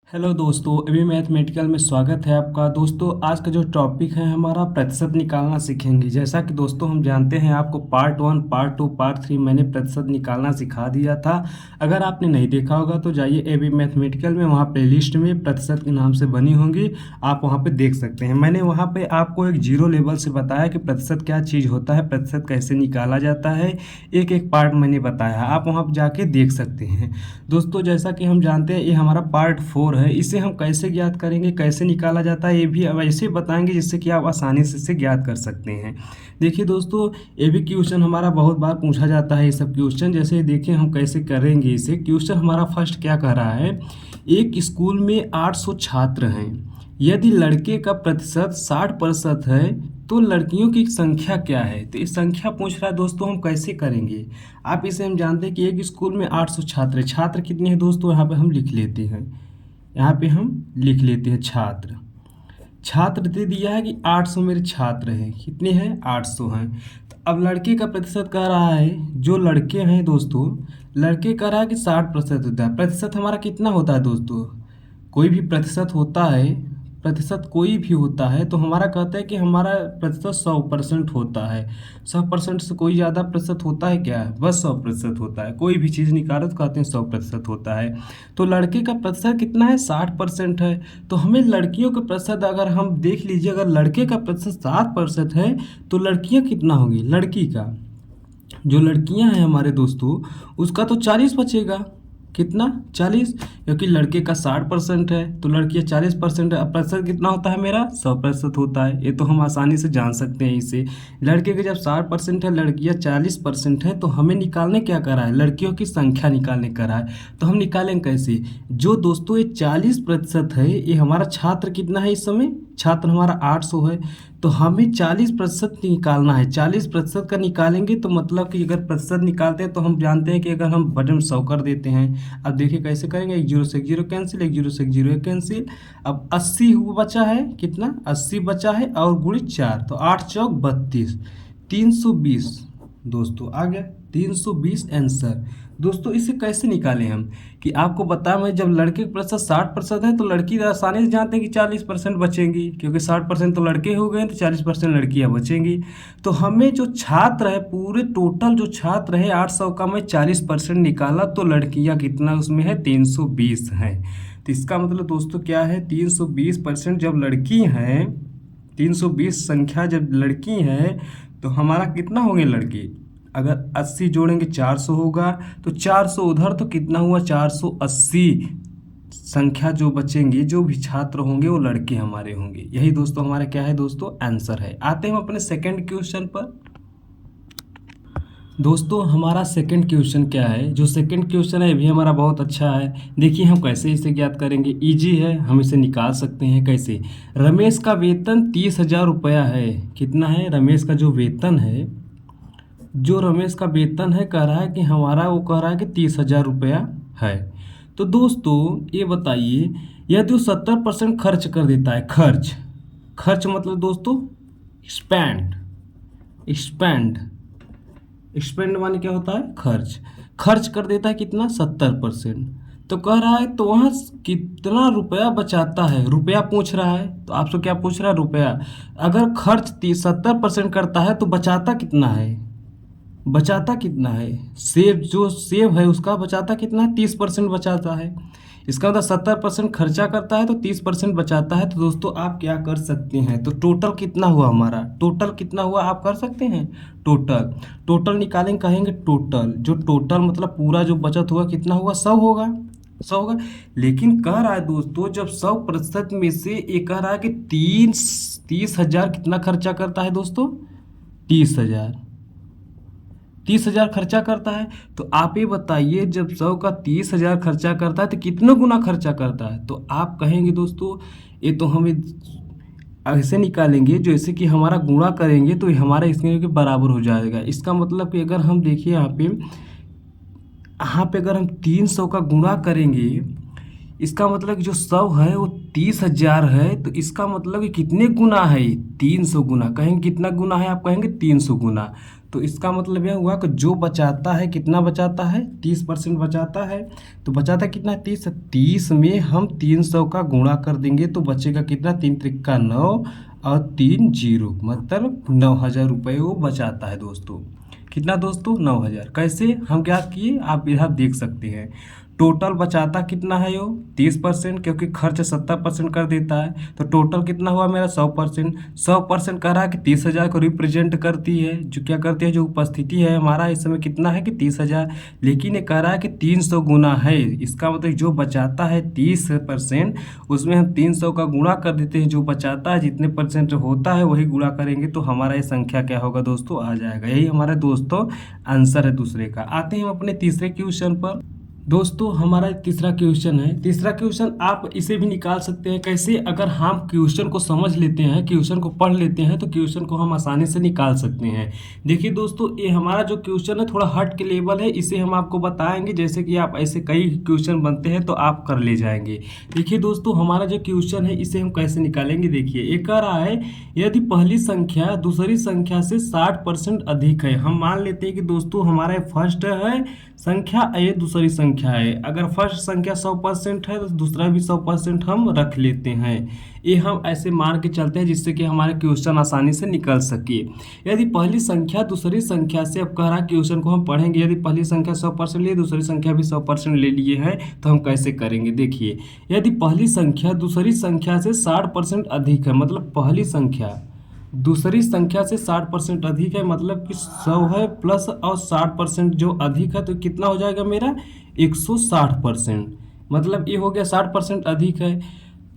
Hello दोस्तों, अभी mathematical में स्वागत है आपका। दोस्तों, आज का जो टॉपिक है हमारा प्रतिशत निकालना सीखेंगे। जैसा कि दोस्तों हम जानते हैं, आपको पार्ट 1, पार्ट 2, पार्ट 3 मैंने प्रतिशत निकालना सिखा दिया था। अगर आपने नहीं देखा होगा तो जाइए एबी मैथमेटिकल में, वहाँ प्लेलिस्ट में प्रतिशत के नाम से बनी होंगी, आप वहाँ पे देख सकते हैं। मैंने वहाँ पे आपको एक जीरो लेवल से बताया कि प्रतिशत क्या चीज़ होता है, प्रतिशत कैसे निकाला जाता है, एक एक पार्ट मैंने बताया, आप वहाँ पर जाके देख सकते हैं। दोस्तों, जैसा कि हम जानते हैं ये हमारा पार्ट 4 है। इसे हम कैसे ज्ञात करेंगे, कैसे निकाला जाता है, ये भी अब ऐसे बताएंगे जिससे कि आप आसानी से इसे ज्ञात कर सकते हैं। देखिए दोस्तों, ये भी क्वेश्चन हमारा बहुत बार पूछा जाता है। ये सब क्वेश्चन जैसे देखिए हम कैसे करेंगे इसे। क्वेश्चन हमारा फर्स्ट क्या कह रहा है, एक स्कूल में 800 छात्र हैं। यदि लड़के का प्रतिशत 60% है तो लड़कियों की संख्या क्या है। तो इस संख्या पूछ रहा है दोस्तों, हम कैसे करेंगे। आप इसे हम जानते हैं कि एक स्कूल में 800 छात्र हैं। छात्र कितने हैं दोस्तों, यहाँ पे हम लिख लेते हैं, यहाँ पे हम लिख लेते हैं छात्र। छात्र दे दिया है कि 800 मेरे छात्र हैं। कितने हैं, 800 हैं। तो अब लड़के का प्रतिशत कह रहा है, जो लड़के हैं दोस्तों, लड़के कह रहा है कि 60% होता है। प्रतिशत हमारा कितना होता है दोस्तों, कोई भी प्रतिशत होता है, प्रतिशत कोई भी होता है तो हमारा कहता है कि हमारा प्रतिशत 100% होता है। 100% से कोई ज़्यादा प्रतिशत होता है क्या, बस 100% होता है। कोई भी चीज़ निकालो तो कहते हैं 100% होता है। तो लड़के का प्रतिशत कितना है, 60% है। तो हमें लड़कियों का प्रतिशत अगर हम देख लीजिए, अगर लड़के का प्रतिशत 60% है तो लड़कियां कितना होगी, लड़की का जो लड़कियां हैं हमारे दोस्तों, उसका तो 40 बचेगा। कितना, 40, क्योंकि लड़के का 60% है तो लड़कियां 40% है। अब प्रतिशत कितना होता है मेरा, 100% होता है। ये तो हम आसानी से जान सकते हैं इसे। लड़के के जब 60% है, लड़कियां 40% है, तो हमें निकालने क्या करा है, लड़कियों की संख्या निकालने करा है। तो हम निकालेंगे कैसे, जो दोस्तों ये 40% है, ये हमारा छात्र कितना है इस समय, छात्र हमारा 800 है। तो हमें 40% निकालना है। 40% का निकालेंगे तो मतलब कि अगर प्रतिशत निकालते हैं तो हम जानते हैं कि अगर हम बटन 100 कर देते हैं। अब देखिए कैसे करेंगे, एक जीरो से एक जीरो कैंसिल, एक जीरो से एक जीरो कैंसिल। अब 80 बचा है, कितना, 80 बचा है और गुणित 4, तो 8 चौक 32, 320 दोस्तों आ गया 320 आंसर। दोस्तों इसे कैसे निकालें हम, कि आपको बताया मैं, जब लड़के का प्रतिशत 60% है तो लड़की आसानी से जानते हैं कि 40% बचेंगी, क्योंकि 60% तो लड़के हो गए तो 40% लड़कियां बचेंगी। तो हमें जो छात्र है, पूरे टोटल जो छात्र है 800 का, मैं 40% निकाला तो लड़कियां कितना उसमें है, 320 हैं। तो इसका मतलब दोस्तों क्या है, 320% जब लड़की हैं, 320 संख्या जब लड़की हैं तो हमारा कितना होंगे लड़के, अगर 80 जोड़ेंगे 400 होगा, तो 400 उधर तो कितना हुआ, 480 संख्या जो बचेंगे, जो भी छात्र होंगे वो लड़के हमारे होंगे। यही दोस्तों हमारा क्या है दोस्तों, आंसर है। आते हैं हम अपने सेकंड क्वेश्चन पर। दोस्तों हमारा सेकंड क्वेश्चन क्या है, जो सेकंड क्वेश्चन है ये भी हमारा बहुत अच्छा है। देखिए हम कैसे इसे ज्ञात करेंगे, इजी है, हम इसे निकाल सकते हैं कैसे। रमेश का वेतन 30,000 रुपया है। कितना है, रमेश का जो वेतन है, जो रमेश का वेतन है, कह रहा है कि हमारा, वो कह रहा है कि 30,000 रुपया है। तो दोस्तों ये बताइए, यदि वो 70% खर्च कर देता है, खर्च, खर्च मतलब दोस्तों स्पेंड, स्पेंड, स्पेंड माने क्या होता है, खर्च, खर्च कर देता है कितना, 70%। तो कह रहा है तो वहाँ कितना रुपया बचाता है, रुपया पूछ रहा है। तो आपसे क्या पूछ रहा है, रुपया। अगर खर्च 70% करता है तो बचाता कितना है, बचाता कितना है, सेब जो सेब है उसका बचाता कितना है, 30% बचाता है। इसका मतलब 70% खर्चा करता है तो 30% बचाता है। तो दोस्तों आप क्या कर सकते हैं, तो टोटल कितना हुआ हमारा, टोटल कितना हुआ आप कर सकते हैं। टोटल, टोटल निकालेंगे, कहेंगे टोटल, जो टोटल मतलब पूरा जो बचत हुआ कितना हुआ, 100 होगा, 100 होगा। लेकिन कह रहा है दोस्तों, जब 100% में से ये कह रहा है कि 30,000 कितना खर्चा करता है दोस्तों, 30,000, 30,000 खर्चा करता है। तो आप ये बताइए, जब 100 का 30,000 खर्चा करता है तो कितने गुना खर्चा करता है। तो आप कहेंगे दोस्तों, ये तो हमें ऐसे निकालेंगे, जैसे कि हमारा गुणा करेंगे तो ये हमारा इसके के बराबर हो जाएगा। इसका मतलब कि अगर हम देखिए यहाँ पे अगर हम 300 का गुणा करेंगे, इसका मतलब कि जो 100 है वो 30,000 है, तो इसका मतलब कि कितने गुना है, 300 गुना। कहेंगे कितना गुना है, आप कहेंगे 300 गुना। तो इसका मतलब यह हुआ कि जो बचाता है कितना बचाता है, 30% बचाता है। तो बचाता कितना, 30। 30 में हम 300 का गुणा कर देंगे तो बचेगा कितना, 3 त्रिका 9 और 3 जीरो, मतलब 9,000 रुपये वो बचाता है दोस्तों। कितना दोस्तों, 9,000। कैसे हम क्या किए, आप यहाँ देख सकते हैं। टोटल बचाता कितना है वो, 30%, क्योंकि खर्च 70% कर देता है। तो टोटल कितना हुआ मेरा, 100%। 100% कह रहा है कि 30,000 को रिप्रेजेंट करती है, जो क्या करती है, जो उपस्थिति है हमारा इस समय कितना है कि 30,000। लेकिन ये कह रहा है कि 300 गुना है, इसका मतलब जो बचाता है 30%, उसमें हम 300 का गुणा कर देते हैं। जो बचाता है जितने परसेंट होता है वही गुणा करेंगे तो हमारा ये संख्या क्या होगा दोस्तों, आ जाएगा। यही हमारे दोस्तों आंसर है दूसरे का। आते हैं हम अपने तीसरे क्वेश्चन पर। दोस्तों हमारा तीसरा क्वेश्चन है। तीसरा क्वेश्चन आप इसे भी निकाल सकते हैं। कैसे, अगर हम क्वेश्चन को समझ लेते हैं, क्वेश्चन को पढ़ लेते हैं तो क्वेश्चन को हम आसानी से निकाल सकते हैं। देखिए दोस्तों, ये हमारा जो क्वेश्चन है थोड़ा हट के लेवल है, इसे हम आपको बताएंगे। जैसे कि आप ऐसे कई क्वेश्चन बनते हैं तो आप कर ले जाएंगे। देखिए दोस्तों, हमारा जो क्वेश्चन है इसे हम कैसे निकालेंगे। देखिए ये कह रहा है, यदि पहली संख्या दूसरी संख्या से 60% अधिक है। हम मान लेते हैं कि दोस्तों हमारा फर्स्ट है संख्या, ये दूसरी संख्या है। अगर फर्स्ट संख्या 100% है तो दूसरा भी 100% हम रख लेते हैं। ये हम ऐसे मान के चलते हैं जिससे कि हमारे क्वेश्चन आसानी से निकल सके। यदि पहली संख्या दूसरी संख्या से, अब कह रहा क्वेश्चन को हम पढ़ेंगे, यदि पहली संख्या 100% लिए, दूसरी संख्या भी 100% ले लिए हैं तो हम कैसे करेंगे। देखिए, यदि पहली संख्या दूसरी संख्या से 60% अधिक है, मतलब पहली संख्या दूसरी संख्या से 60% अधिक है, मतलब कि 100 है प्लस और 60% जो अधिक है, तो कितना हो जाएगा मेरा, 160%। मतलब ये हो गया 60% अधिक है।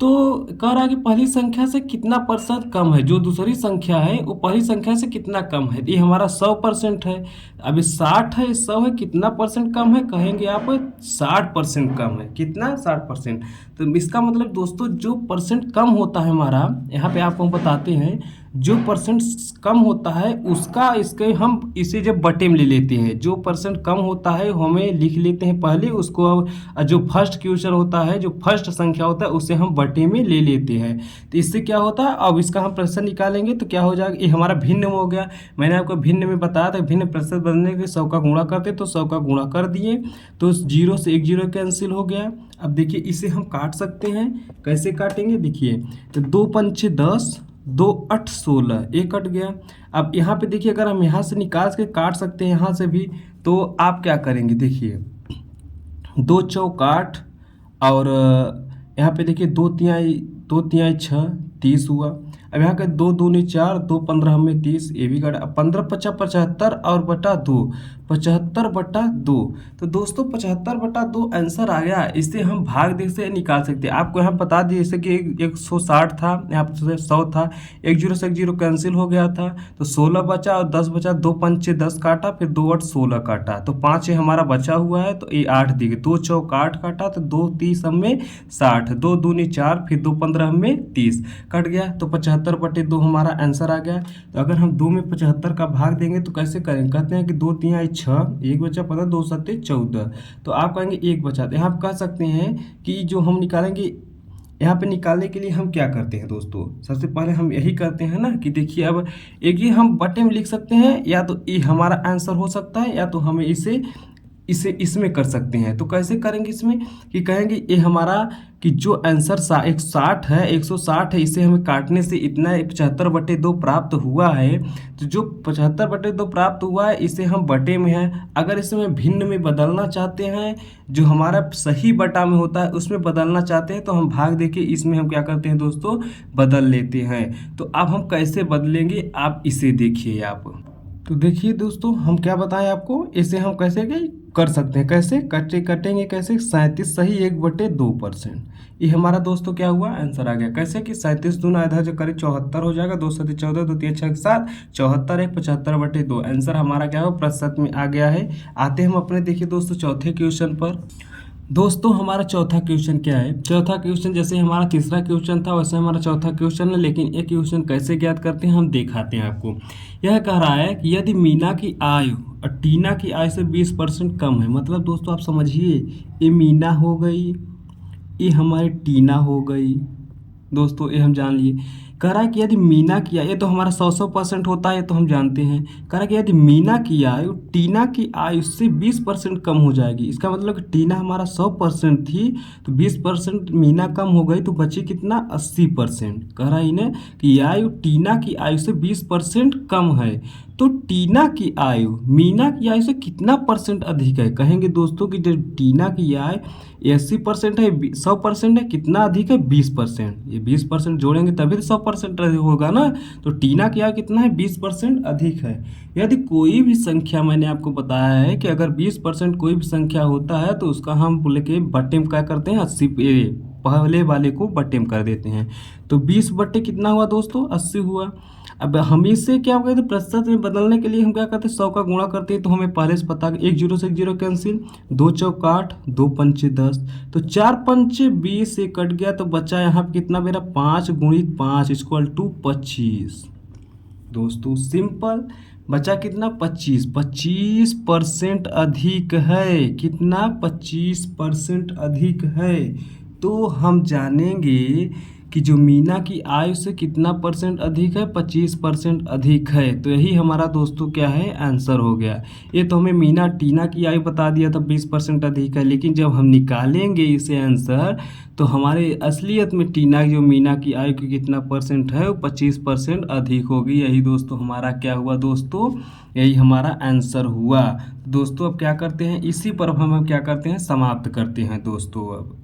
तो कह रहा है कि पहली संख्या से कितना परसेंट कम है, जो दूसरी संख्या है वो पहली संख्या से कितना कम है। ये हमारा 100% है। अभी 60 है, 100 है, कितना परसेंट कम है, कहेंगे आप 60% कम है। कितना, 60%। तो इसका मतलब दोस्तों जो परसेंट कम होता है हमारा, यहाँ पे आपको हम बताते हैं, जो परसेंट कम होता है उसका, इसके हम इसे जब बटे में ले लेते हैं, जो परसेंट कम होता है हमें लिख लेते हैं पहले उसको। अब जो फर्स्ट क्वेश्चन होता है, जो फर्स्ट संख्या होता है उसे हम बटे में ले लेते हैं। तो इससे क्या होता है, अब इसका हम प्रतिशत निकालेंगे तो क्या हो जाएगा, ये हमारा भिन्न हो गया। मैंने आपको भिन्न में बताया था, भिन्न प्रतिशत बदलने के 100 का गुणा करते तो 100 का गुणा कर दिए तो 0 से 1 0 कैंसिल हो गया। अब देखिए इसे हम काट सकते हैं। कैसे काटेंगे, देखिए, तो 2 पंचे 10, 2 8 16, एक कट गया। अब यहाँ पे देखिए, अगर हम यहाँ से निकाल के काट सकते हैं यहाँ से भी, तो आप क्या करेंगे, देखिए 2 चौक 8 और यहाँ पे देखिए 2 तिहाई 6, 30 हुआ। अब यहाँ का 2 दूनी 4, 2 15 में 30, ये भी काटा। 15 50 75 और बटा 2, 75/2। तो दोस्तों 75/2 आंसर आ गया। इससे हम भाग दे से निकाल सकते हैं। आपको यहाँ बता दिए जैसे कि 160 था, यहाँ पर 100 था, 1 0 से 1 0 कैंसिल हो गया था तो 16 बचा और 10 बचा। 2 पंचे 10 काटा, फिर 2 8 16 काटा, तो 5 हमारा बचा हुआ है, तो ये 8 दी गई। 2 चौक 8 काटा तो 2 30 में 60, 2 दूनी 4, फिर 2 15 में 30 कट गया, तो 75/2 हमारा आंसर आ गया। तो अगर हम 2 में 75 का भाग देंगे तो कैसे करेंगे, कहते हैं कि 2 तिहाई 6, एक बचा 15, 2 सत्ते 14, तो आप कहेंगे एक बचा। तो यहाँ आप कह सकते हैं कि जो हम निकालेंगे, यहाँ पे निकालने के लिए हम क्या करते हैं दोस्तों, सबसे पहले हम यही करते हैं ना कि देखिए, अब एक ये हम बटे में लिख सकते हैं, या तो ये हमारा आंसर हो सकता है, या तो हमें इसे इसमें कर सकते हैं। तो कैसे करेंगे इसमें, कि कहेंगे ये हमारा कि जो आंसर 160 है, 160 है, इसे हमें काटने से इतना 75/2 प्राप्त हुआ है। तो जो 75/2 प्राप्त हुआ है इसे हम बटे में है, अगर इसे हम भिन्न में बदलना चाहते हैं, जो हमारा सही बटा में होता है उसमें बदलना चाहते हैं, तो हम भाग देके इसमें हम क्या करते हैं दोस्तों, बदल लेते हैं। तो अब हम कैसे बदलेंगे, आप इसे देखिए आप। तो देखिए दोस्तों, हम क्या बताएं आपको, इसे हम कैसे कर सकते हैं, कैसे कटेंगे कैसे, 37 सही 1/2%। ये हमारा दोस्तों क्या हुआ, आंसर आ गया। कैसे कि 37 दूना आधा जो करीब 74 हो जाएगा, 2 7 14, 2 3 6 7, 74 1 75/2 आंसर हमारा क्या हो, प्रतिशत में आ गया है। आते हम अपने देखिए दोस्तों चौथे क्वेश्चन पर। दोस्तों हमारा चौथा क्वेश्चन क्या है, चौथा क्वेश्चन जैसे हमारा तीसरा क्वेश्चन था वैसे हमारा चौथा क्वेश्चन है, लेकिन एक क्वेश्चन कैसे ज्ञात करते हैं हम दिखाते हैं आपको। यह कह रहा है कि यदि मीना की आयु और टीना की आयु से 20% कम है, मतलब दोस्तों आप समझिए, ये मीना हो गई, ये हमारी टीना हो गई दोस्तों, ये हम जान लिए। कह रहा है कि यदि मीना की आयु, ये तो हमारा 100% होता है, ये तो हम जानते हैं। कह रहा है कि यदि मीना की आयु टीना की आयु से 20% कम हो जाएगी। इसका मतलब कि टीना हमारा 100% थी, तो 20% मीना कम हो गई तो बची कितना, 80%। कह रहा है इन्हें कि आयु टीना की आयु से 20% कम है, तो टीना की आयु मीना की आयु से कितना परसेंट अधिक है। कहेंगे दोस्तों कि जो टीना की आयु 80% है, 100% है, कितना अधिक है, 20%। ये 20% जोड़ेंगे तभी तो 100% होगा ना। तो टीना की आयु कितना है, 20% अधिक है। यदि कोई भी संख्या, मैंने आपको बताया है कि अगर 20% कोई भी संख्या होता है तो उसका हम बोले के बट्टे में क्या करते हैं, 80 पहले वाले को बट्टे में कर देते हैं। तो 20 बट्टे कितना हुआ दोस्तों, 80 हुआ। अब हम इससे क्या हो गया, तो प्रतिशत में बदलने के लिए हम क्या करते हैं, 100 का गुणा करते हैं। तो हमें पहले से पता है, एक जीरो से एक जीरो कैंसिल, 2 चौक 8, 2 पंचे 10, तो 4 पंचे 20 से कट गया, तो बचा यहाँ पे कितना मेरा, 5 गुणित 5 इक्वल टू 25। दोस्तों सिंपल, बचा कितना, 25। 25% अधिक है, कितना, 25% अधिक है। तो हम जानेंगे कि जो मीना की आयु से कितना परसेंट अधिक है, 25% अधिक है। तो यही हमारा दोस्तों क्या है, आंसर हो गया। ये तो हमें मीना टीना की आयु बता दिया था 20% अधिक है, लेकिन जब हम निकालेंगे इसे आंसर, तो हमारे असलियत में टीना जो मीना की आयु की कितना परसेंट है, वो 25% अधिक होगी। यही दोस्तों हमारा क्या हुआ दोस्तों, यही हमारा आंसर हुआ। दोस्तों अब क्या करते हैं, इसी पर हम क्या करते हैं, समाप्त करते हैं दोस्तों अब।